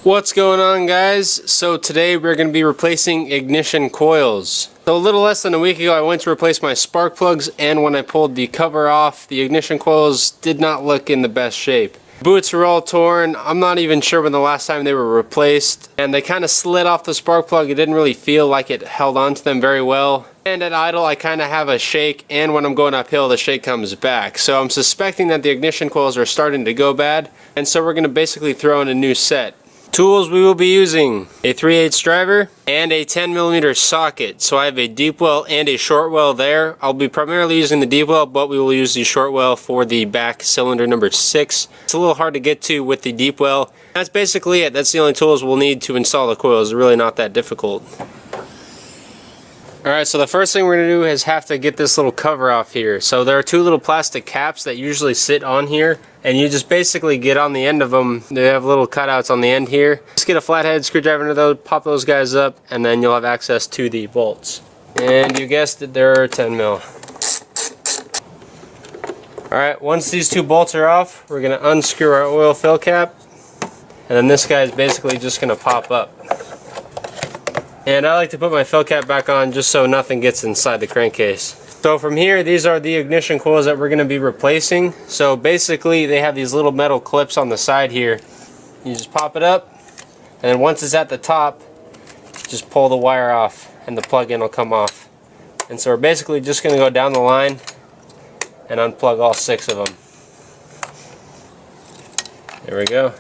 What's going on, guys? So today we're going to be replacing ignition coils. So a little less than a week ago I went to replace my spark plugs, and when I pulled the cover off, the ignition coils did not look in the best shape. Boots were all torn. I'm not even sure when the last time they were replaced, and they kind of slid off the spark plug. It didn't really feel like it held on to them very well. And at idle I kind of have a shake, and when I'm going uphill the shake comes back. So I'm suspecting that the ignition coils are starting to go bad, and so we're going to basically throw in a new set. Tools we will be using: a 3/8 driver and a 10mm socket. So I have a deep well and a short well there. I'll be primarily using the deep well, but we will use the short well for the back cylinder number 6. It's a little hard to get to with the deep well. That's basically it. That's the only tools we'll need to install the coils. It's really not that difficult. Alright, so the first thing we're going to do is have to get this little cover off here. So there are two little plastic caps that usually sit on here, and you just basically get on the end of them. They have little cutouts on the end here. Just get a flathead screwdriver into those, pop those guys up, and then you'll have access to the bolts. And you guessed it, they're 10mm. Alright, once these two bolts are off, we're going to unscrew our oil fill cap, and then this guy is basically just going to pop up. And I like to put my fill cap back on just so nothing gets inside the crankcase. So from here, these are the ignition coils that we're going to be replacing. So basically they have these little metal clips on the side here. You just pop it up, and then once it's at the top, just pull the wire off and the plug-in will come off. And so we're basically just going to go down the line and unplug all 6 of them. There we go.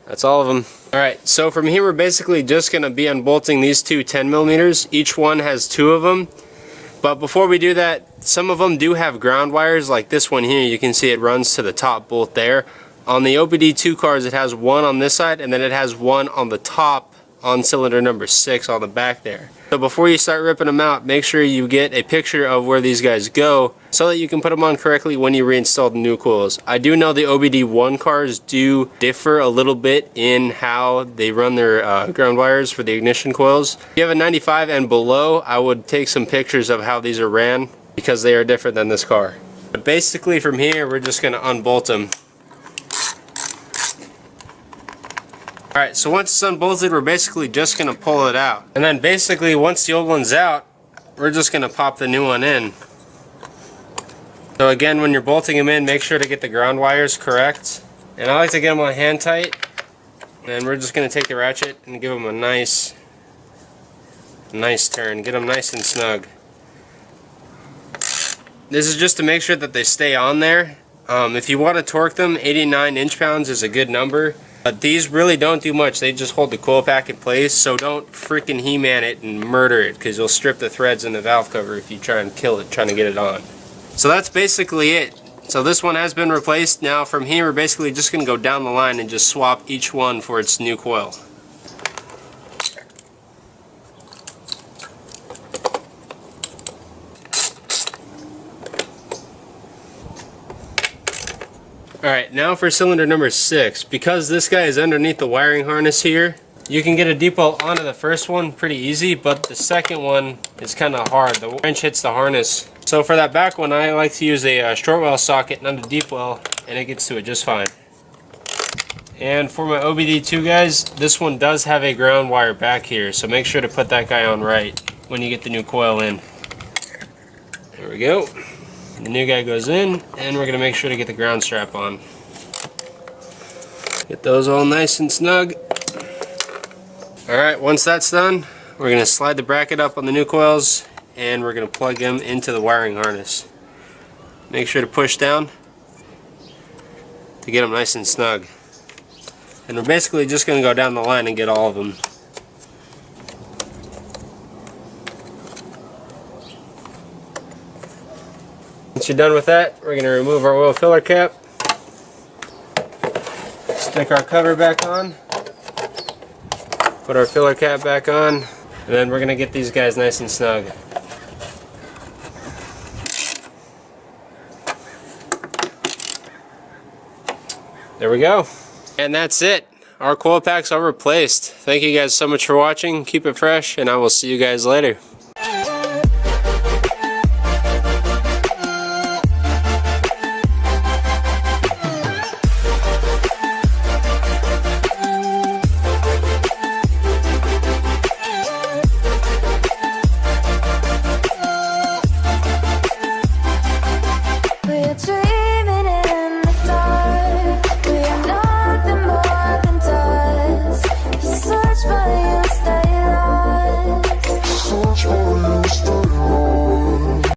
That's all of them. Alright, so from here we're basically just going to be unbolting these two 10mm. Each one has 2 of them. But before we do that, some of them do have ground wires, like this one here. You can see it runs to the top bolt there. On the OBD2 cars it has one on this side, and then it has one on the top on cylinder number 6 on the back there. So before you start ripping them out, make sure you get a picture of where these guys go so that you can put them on correctly when you reinstall the new coils. I do know the OBD1 cars do differ a little bit in how they run their ground wires for the ignition coils. If you have a 95 and below, I would take some pictures of how these are ran because they are different than this car. But basically from here we're just going to unbolt them. Alright, so once it's unbolted, we're basically just going to pull it out. And then basically once the old one's out, we're just going to pop the new one in. So again, when you're bolting them in, make sure to get the ground wires correct. And I like to get them on hand tight. And we're just going to take the ratchet and give them a nice turn. Get them nice and snug. This is just to make sure that they stay on there. If you want to torque them, 89 inch-pounds is a good number. But these really don't do much. They just hold the coil pack in place, so don't freaking He-Man it and murder it, because you'll strip the threads in the valve cover if you try and kill it trying to get it on. So that's basically it. So this one has been replaced. Now from here we're basically just going to go down the line and just swap each one for its new coil. Alright, now for cylinder number 6. Because this guy is underneath the wiring harness here, you can get a deep well onto the first one pretty easy, but the second one is kind of hard. The wrench hits the harness. So for that back one, I like to use a short well socket, not a deep well, and it gets to it just fine. And for my OBD2 guys, this one does have a ground wire back here, so make sure to put that guy on right when you get the new coil in. There we go. The new guy goes in, and we're going to make sure to get the ground strap on. Get those all nice and snug. Alright, once that's done, we're going to slide the bracket up on the new coils, and we're going to plug them into the wiring harness. Make sure to push down to get them nice and snug. And we're basically just going to go down the line and get all of them. Once you're done with that, we're going to remove our oil filler cap, stick our cover back on, put our filler cap back on, and then we're going to get these guys nice and snug. There we go. And that's it. Our coil packs are replaced. Thank you guys so much for watching. Keep it fresh, and I will see you guys later. We're dreaming.